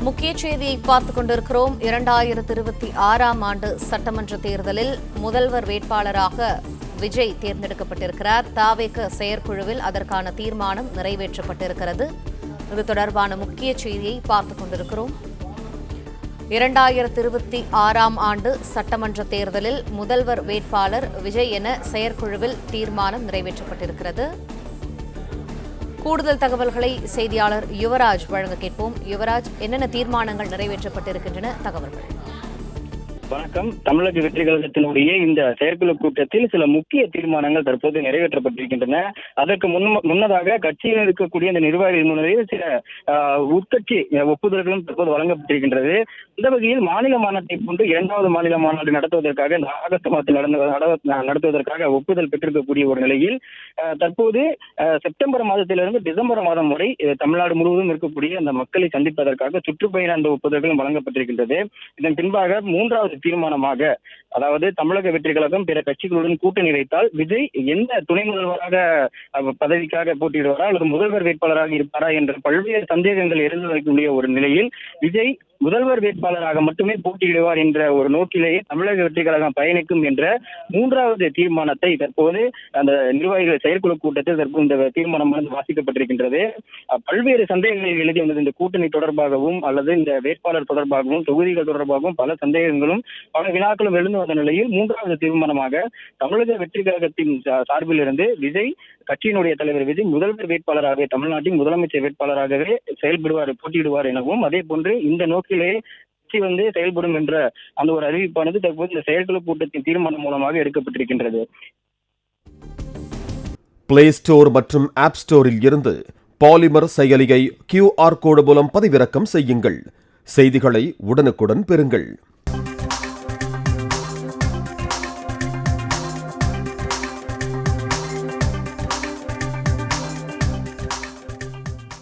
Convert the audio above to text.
முக்கிய செய்தியை பார்த்துக் கொண்டிருக்கிறோம். 2026ஆம் ஆண்டு சட்டமன்ற தேர்தலில் முதல்வர் வேட்பாளராக விஜய் தேர்ந்தெடுக்கப்பட்டிருக்கிறார். தாவேக செயற்குழுவில் அதற்கான தீர்மானம் நிறைவேற்றப்பட்டிருக்கிறது. இது தொடர்பான முக்கிய செய்தியை பார்த்துக் கொண்டிருக்கிறோம். 2026ஆம் ஆண்டு சட்டமன்ற தேர்தலில் முதல்வர் வேட்பாளர் விஜய் என செயற்குழுவில் தீர்மானம் நிறைவேற்றப்பட்டிருக்கிறது. கூடுதல் தகவல்களை செய்தியாளர் யுவராஜ் வழங்க கேட்போம். யுவராஜ், என்னென்ன தீர்மானங்கள் நிறைவேற்றப்பட்டிருக்கின்றன? தகவல்கள். வணக்கம். தமிழக வெற்றி கழகத்தினுடைய இந்த செயற்குழு கூட்டத்தில் சில முக்கிய தீர்மானங்கள் தற்போது நிறைவேற்றப்பட்டிருக்கின்றன. அதற்கு முன்னதாக கட்சியில் இருக்கக்கூடிய இந்த நிர்வாகிகள் முன்னிலையில் சில உட்கட்சி ஒப்புதல்களும் தற்போது வழங்கப்பட்டிருக்கின்றது. இந்த வகையில் மாநில மாநாட்டை போன்று 2வது மாநில மாநாடு நடத்துவதற்காக இந்த ஆகஸ்ட் மாதத்தில் நடத்துவதற்காக ஒப்புதல் பெற்றிருக்கக்கூடிய ஒரு நிலையில் தற்போது செப்டம்பர் மாதத்திலிருந்து டிசம்பர் மாதம் வரை தமிழ்நாடு முழுவதும் இருக்கக்கூடிய அந்த மக்களை சந்திப்பதற்காக சுற்றுப்பயண அந்த ஒப்புதல்களும் வழங்கப்பட்டிருக்கின்றது. இதன் பின்பாக 3வது தீர்மானமாக, அதாவது தமிழக வெற்றி கழகம் பிற கட்சிகளுடன் கூட்டணி வைத்தால் விஜய் எந்த துணை முதல்வராக பதவிக்காக போட்டியிடுவாரா அல்லது முதல்வர் வேட்பாளராக இருப்பாரா என்ற பல்வேறு சந்தேகங்கள் எழுந்து வைக்கக்கூடிய ஒரு நிலையில் விஜய் முதல்வர் வேட்பாளராக மட்டுமே போட்டியிடுவார் என்ற ஒரு நோக்கிலேயே தமிழக வெற்றி கழகம் பயணிக்கும் என்ற 3வது தீர்மானத்தை தற்போது அந்த நிர்வாகிகள் செயற்குழு கூட்டத்தில் தற்போது இந்த தீர்மானம் வாசிக்கப்பட்டிருக்கின்றது. பல்வேறு சந்தேகங்கள் எழுதி வந்தது. இந்த கூட்டணி தொடர்பாகவும் அல்லது இந்த வேட்பாளர் தொடர்பாகவும் தொகுதிகள் தொடர்பாகவும் பல சந்தேகங்களும் பல வினாக்களும் எழுந்து வந்த நிலையில் 3வது தீர்மானமாக தமிழக வெற்றி கழகத்தின் சார்பில் இருந்து விஜய், கட்சியினுடைய தலைவர் விஜய் முதல்வர் வேட்பாளராகவே, தமிழ்நாட்டின் முதலமைச்சர் வேட்பாளராகவே போட்டியிடுவார் எனவும், அதே போன்று இந்த நோக்கிலே செயல்படும் என்ற அந்த ஒரு அறிவிப்பானது தற்போது இந்த செயற்குழு கூட்டத்தின் தீர்மானம் மூலமாக எடுக்கப்பட்டிருக்கின்றது. பிளே ஸ்டோர் மற்றும் ஆப் ஸ்டோரில் இருந்து பாலிமர் செயலியை QR கோடு மூலம் பதிவிறக்கம் செய்யுங்கள். செய்திகளை உடனுக்குடன் பெறுங்கள்.